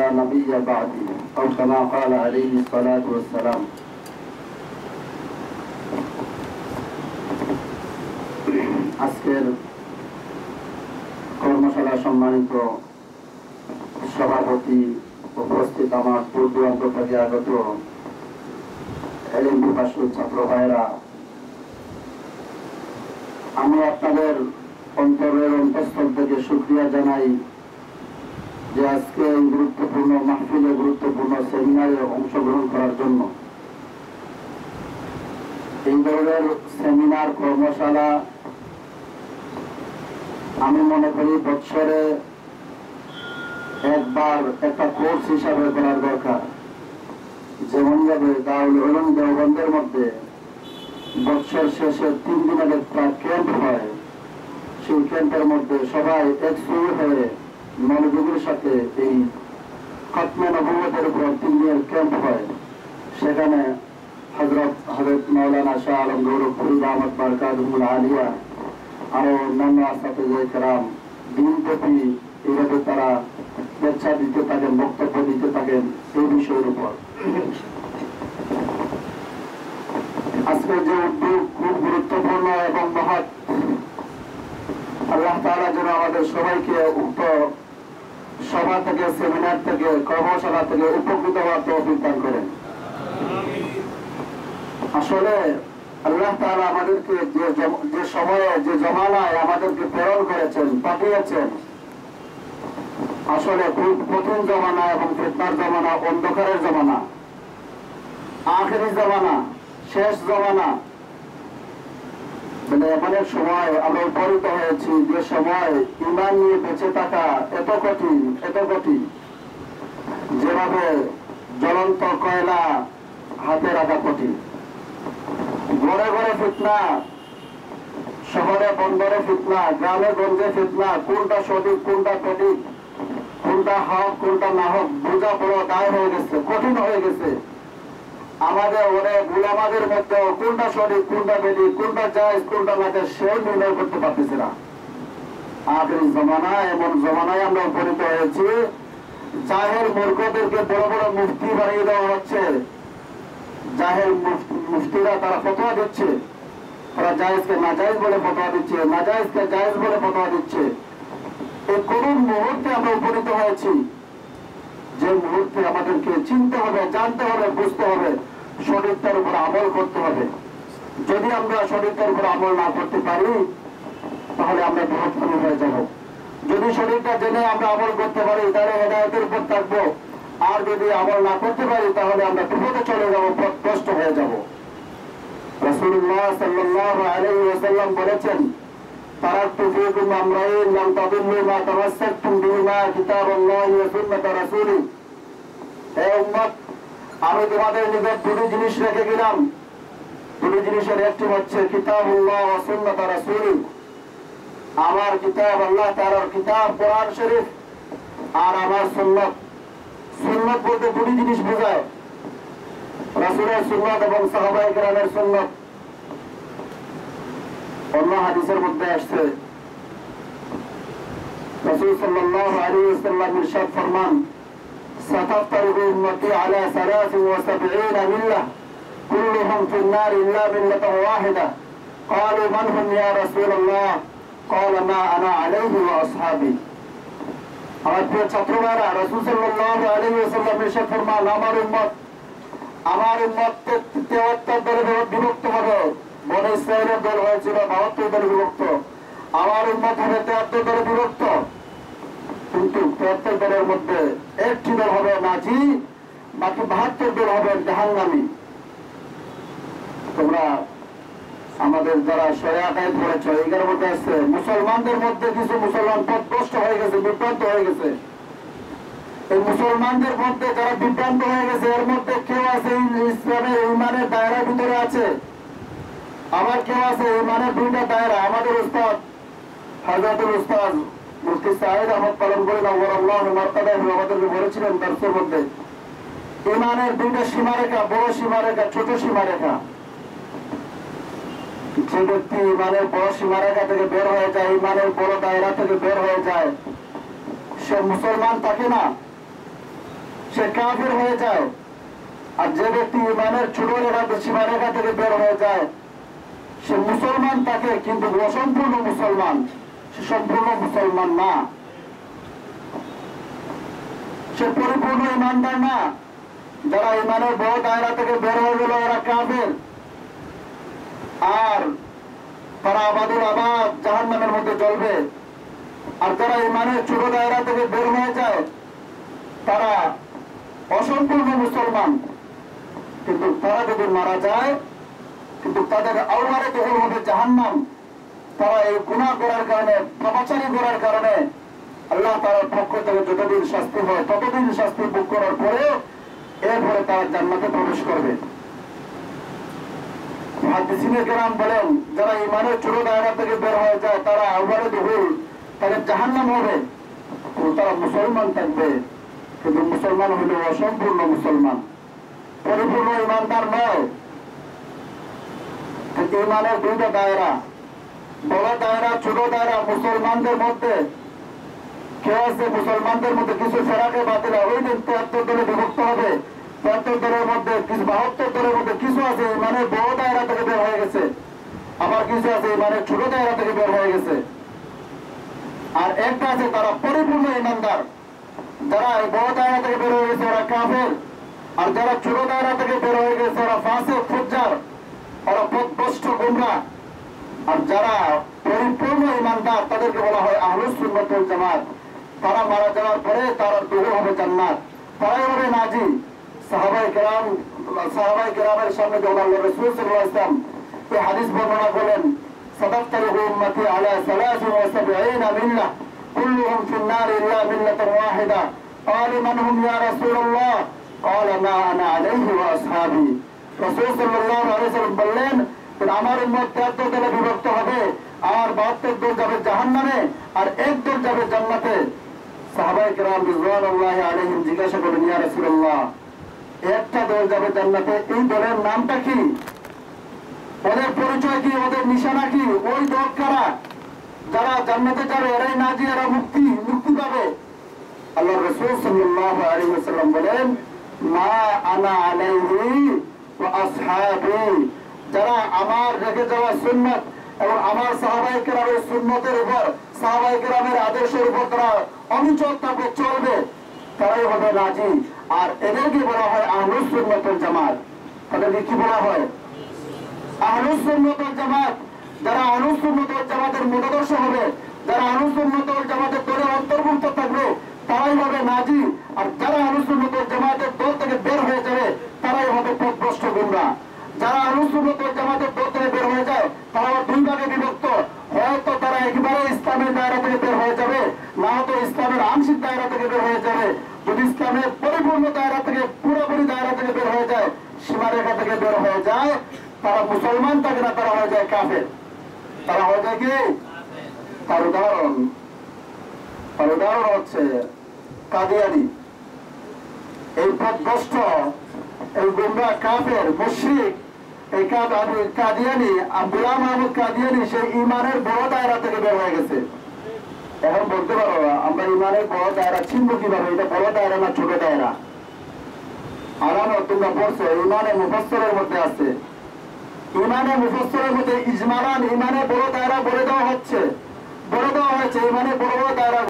لا نبي بعدي أو كما قال عليه الصلاة والسلام আজকের কর্মশালা সম্মানিত সভাপতি, উপস্থিত আমার দূর দূরান্ত থেকে আগত এলএম পিপাসু ছাত্র ভাইরা, আমি আপনাদের অন্তরের অন্তঃস্থল থেকে শুকরিয়া জানাই যে আজকে এই গুরুত্বপূর্ণ মাহফিলে, গুরুত্বপূর্ণ সেমিনারে অংশগ্রহণ করার জন্য। এই ধরনের সেমিনার, কর্মশালা আমি মনে করি বছরে একবার একটা কোর্স হিসাবে করার দরকার। যেমন ভাবে দারুল উলুম দেওবন্দের মধ্যে বছর শেষে 3 দিনের একটা ক্যাম্প হয়, সেই ক্যাম্পের মধ্যে সবাই একসুর হয়ে মনোযোগের সাথে এই খতমে নবুয়তের উপর 3 দিনের ক্যাম্প হয়। সেখানে হযরত মাওলানা শাহ আলম গৌরবপুরী দামাত বারকাতুহুল আলিয়া আরো অন্যান্য আসাতিজায়ে কেরাম দিনব্যাপী এইভাবে তারা লেকচার দিতে থাকেন, বক্তব্য দিতে থাকেন এই বিষয়ের উপর। আজকের যে উদ্যোগ খুব গুরুত্বপূর্ণ এবং মহৎ। আল্লাহ তাআলা যেন আমাদের সবাইকে উক্ত সভা থেকে, সেমিনার থেকে, কর্মশালা থেকে উপকৃত হওয়ার তৌফিক দান করেন। আসলে আল্লাহ তাআলা আমাদেরকে যে সময়ে, যে জমানায় আমাদেরকে প্রেরণ করেছেন, পাঠিয়েছেন, আসলে খুব কঠিন জমানা এবং ফিতনার জমানা, অন্ধকারের জমানা, আখেরি জমানা, শেষ জমানা। মানে এমন এক সময় আমরা উপনীত হয়েছি যে সময় ঈমান নিয়ে বেঁচে থাকা এত কঠিন, এত কঠিন, যেভাবে জ্বলন্ত কয়লা হাতে রাখা কঠিন। ঘরে ঘরে ফিতনা, শহরে বন্দরে ফিতনা, গ্রামে গঞ্জে ফিতনা, কোনটা সঠিক, কোনটা সঠিক, কোনটা হক, কোনটা না হক বোঝা বড় দায় হয়ে গেছে, কঠিন হয়ে গেছে। আমাদের অনেক উলামাদের মধ্যে কোনটা সঠিক, কোনটা বেঠিক, কোনটা জায়েজ, কোনটা না জায়েজ সে নির্ণয় করতে পারতেছে না। আখেরি জমানা, এমন জমানায় আমরা উপনীত হয়েছি জাহেল মূর্খদেরকে বড় বড় মুফতি বানিয়ে দেওয়া হচ্ছে। জাহেল মুফতিরা তারা ফতোয়া দিচ্ছে, তারা জায়েজকে নাজায়েজ বলে ফতোয়া দিচ্ছে, নাজায়েজকে জায়েজ বলে ফতোয়া দিচ্ছে। এই করুণ মুহূর্তে আমরা উপনীত হয়েছি, যে মুহূর্তে আমাদেরকে চিনতে হবে, জানতে হবে, বুঝতে হবে, সঠিকতার উপর আমল করতে হবে। যদি আমরা সঠিকতার উপর আমল না করতে পারি তাহলে আমরা বিপথগামী হয়ে যাব। যদি সঠিকটা জেনে আমরা আমল করতে পারি তাহলে হেদায়েতের উপর থাকবো, আর যদি আমল না করতে পারি তাহলে আমরা বিপদে চলে যাব, পথভ্রষ্ট হয়ে যাব। রাসূলুল্লাহ সাল্লাল্লাহু আলাইহি ওয়াসাল্লাম বলেছেন, তারাকতু ফীকুম আমরাইন লাম তাদিল্লু মা তামাসসাকতুম বিহিমা কিতাবাল্লাহি ওয়া সুন্নাত রাসূলি। হে উম্মত, আমি তোমাদের নিকট দুটি জিনিস রেখে গেলাম। দুটি জিনিসের একটি হচ্ছে কিতাবুল্লাহ ওয়া সুন্নাত রাসূলি, আমার কিতাব, আল্লাহ তাআলার কিতাব কোরআন শরীফ, আর আমার সুন্নাত। সুন্নাত বলতে দুটি জিনিস বোঝায়, রাসূলের সুন্নাত এবং সাহাবায়ে কেরামের সুন্নাত। অন্য হাদিসের মধ্যে আসছে রাসূল সাল্লাল্লাহু আলাইহি ওয়াসাল্লাম ইরশাদ ফরমান, সাতাফতারিকু উম্মতি আলা 73 মিল্লাহ কুল্লুহুম ফিন নার ইল্লা মিল্লাতান ওয়াহিদা। ক্বালু মান হুম ইয়া রাসূলুল্লাহ? ক্বালা মা আনা আলাইহি ওয়া আসহাবি। আমার প্রিয় ছাত্ররা, রাসূল সাল্লাল্লাহু আলাইহি ওয়াসাল্লাম ইরশাদ ফরমান, আমার উম্মত 73 দলে বিভক্ত হবে। বনি ইসরাঈলের দল হয়েছিল 72 দলে বিভক্ত, আমার উম্মত হবে 73 দলে বিভক্ত। কিন্তু 73 দলের মধ্যে একটি দল হবে নাজি, বাকি 72 দল হবে জাহান্নামী। তোমরা আমাদের যারা শরিয়াতে পড়েছ, এর মধ্যে আছে মুসলমানদের মধ্যে কিছু মুসলমান পথভ্রষ্ট হয়ে গেছে, বিভ্রান্ত হয়ে গেছে। এই মুসলমানদের মধ্যে যারা বিভ্রান্ত হয়ে গেছে, এর মধ্যে কেউ আছে ইসলামের ঈমানের দায়রার ভিতরে আছে, আবার কেউ আছে ঈমানের দুইটা দায়রা। আমাদের উস্তাদ হযরতুল উস্তাদ মুফতি সাঈদ আহমদ পালন করে নওয়ারাল্লাহু মারতাদাহু আমাদেরকে বলেছিলেন দর্শের মধ্যে, ঈমানের দুইটা সীমারেখা, বড় সীমারেখা, ছোট সীমারেখা। যে ব্যক্তি ঈমানের বড় সীমারেখা থেকে বের হয়ে যায়, ঈমানের বড় দায়রা থেকে বের হয়ে যায়, সে মুসলমান থাকে না। সে কাফের হয়ে যায়। আর যে ব্যক্তি ইমানের ছোট সীমারেখা থেকে বের হয়ে যায় সে মুসলমান থাকে, কিন্তু অসম্পূর্ণ মুসলমান, সে সম্পূর্ণ মুসলমান না, সে পরিপূর্ণ ইমানদার না। যারা ইমানের বড় দায়রা থেকে বের হয়ে গেল ওরা কাফের, আর তারা আবাদুল আবাদ জাহান্নামের মধ্যে জ্বলবে। আর যারা ইমানের ছোট দায়রা থেকে বের হয়ে যায় তারা অসম্পূর্ণ মুসলমান, কিন্তু তারা যদি মারা যায় কিন্তু তাদের আওয়ারে দখল হবে জাহান্নাম। তারা এই গুনাহ করার কারণে, পাপাচারী করার কারণে আল্লাহ তাআলার পক্ষ থেকে যতদিন শাস্তি হয় ততদিন শাস্তি ভোগ করার পরে এরপরে তারা জান্নাতে প্রবেশ করবে। মুহাদ্দিসিনে কেরাম বলেন যারা ইমানের ছোট দায়রা থেকে বের হয়ে যায় তারা আওয়ারে দখল, তাদের জাহান্নাম হবে, তারা মুসলমান থাকবে, কিন্তু মুসলমান হইল অসম্পূর্ণ মুসলমান, পরিপূর্ণ ইমানদার নয়। ইমানের দুইটা দায়রা, বড় দায়রা ছোট দায়রা। মুসলমানদের মধ্যে কেউ আছে, মুসলমানদের মধ্যে কিছু ফেরাকে বাতিলা ওই দিন ৭৩ দলে বিভক্ত হবে। ৭৩ দলের মধ্যে কিছু ৭২ দলের মধ্যে কিছু আছে ইমানের বড় দায়রা থেকে বের হয়ে গেছে, আবার কিছু আছে ইমানের ছোট দায়রা থেকে বের হয়ে গেছে। আর একটা আছে তারা পরিপূর্ণ ইমানদার, যারা বড় দায়রা থেকে বের হয়ে গেছে ওরা কাফের, আর যারা ছোট দায়রা থেকে বের হয়ে গেছে ওরা ফাসিক ফুজ্জার, ওরা পথভ্রষ্ট গুমরাহ। আর যারা পরিপূর্ণ ইমানদার তাদেরকে বলা হয় আহলুস সুন্নাত ওয়াল জামাত। তারা মারা যাওয়ার পরে তারা দখল হবে জান্নাত, তারাই হবে নাজি। সাহাবায়ে কেরামের সামনে যখন আল্লাহ রাসূল সাল্লাল্লাহু আলাইহি ওয়াসাল্লাম এই হাদিস বর্ণনা করেন, সাদাফতারিহু উম্মতি আলা 73 মিল্লাহ কুল্লুহুম ফিন নার ইল্লা মিল্লাতান ওয়াহিদা। ক্বালা মান হুম ইয়া রাসূলুল্লাহ? ক্বালা মা আনা আলাইহি ওয়া আসহাবি। রাসূল সাল্লাল্লাহু আলাইহি ওয়াসাল্লাম বললেন আমার উম্মত ৭৩ দলে বিভক্ত হবে, আর ৭২ দল যাবে জাহান্নামে আর এক দল যাবে জান্নাতে। সাহাবায়ে কেরাম রিজওয়ানুল্লাহি আলাইহিম জিজ্ঞাসা করলেন ইয়া রাসূলুল্লাহ, একটা দল যাবে জান্নাতে, এই দলের নামটা কি, ওদের পরিচয় কি, ওদের নিশানা কি, ওই দল কারা? যারা জান্নাতে যাবে এরাই নাজি, এরা মুক্তি পাবে। আল্লাহ রাসূল সাল্লাল্লাহু আলাইহি ওয়াসাল্লাম বলেন মা আনা আলাইহি ওয়া আসহাবি। যারা আমার রেখে যাওয়া সুন্নাত এবং আমার সাহাবায়ে কেরামের সুন্নতের উপর, সাহাবায়ে কেরামের আদর্শের উপর তারা অবিচল থাকবে, চলবে, তারাই হবে নাজি। আর এদেরকে বলা হয় আহলুস সুন্নাত ওয়াল জামাত। তাদেরকে কি বলা হয়? আহলুস সুন্নাত ওয়াল জামাত। যারা আহলুস সুন্নাত ওয়াল জামাতের মতাদর্শ হবে, যারা আহলুস সুন্নাত ওয়াল জামাতের দলের অন্তর্ভুক্ত থাকবে তারাই হবে নাজি। আর যারা আহলুস সুন্নাত ওয়াল জামাতের দল থেকে বের হয়ে যাবে তারাই হবে পথভ্রষ্ট গুমরাহ। যারা আহলুস সুন্নাত ওয়াল জামাতের দল থেকে বের হয়ে যায় তারা দুই ভাগে বিভক্ত, হয়তো তারা একেবারে ইসলামের দায়রা থেকে বের হয়ে যাবে, না হয়তো ইসলামের আংশিক দায়রা থেকে বের হয়ে যাবে। যদি ইসলামের পরিপূর্ণ দায়রা থেকে, পুরোপুরি দায়রা থেকে বের হয়ে যায়, সীমারেখা থেকে বের হয়ে যায়, তারা মুসলমান থাকে না, তারা হয়ে যায় কাফের। তারা হয়ে যায় কি? তার উদাহরণ হচ্ছে কাদিয়ানি। এই পথভ্রষ্ট, এই গুমরাহ, কাফের, মুশরিক, এই কাদিয়ানি, গোলাম আহমদ কাদিয়ানি সেই ইমানের বড় দায়রা থেকে বের হয়ে গেছে। এখন বলতে পারো আমরা ইমানের বড় দায়রা চিনব কিভাবে? এটা বড় দায়রা না ছোট দায়রা? আলানো তোমরা পড়ছো, ইমানে মুফাসসিরের মধ্যে আছে। ইমানে মুফাসসিরের মধ্যে ইজমালান ইমানে বড় দায়রা বলে দেওয়া হচ্ছে, ইমানে বড় বড় দায়রা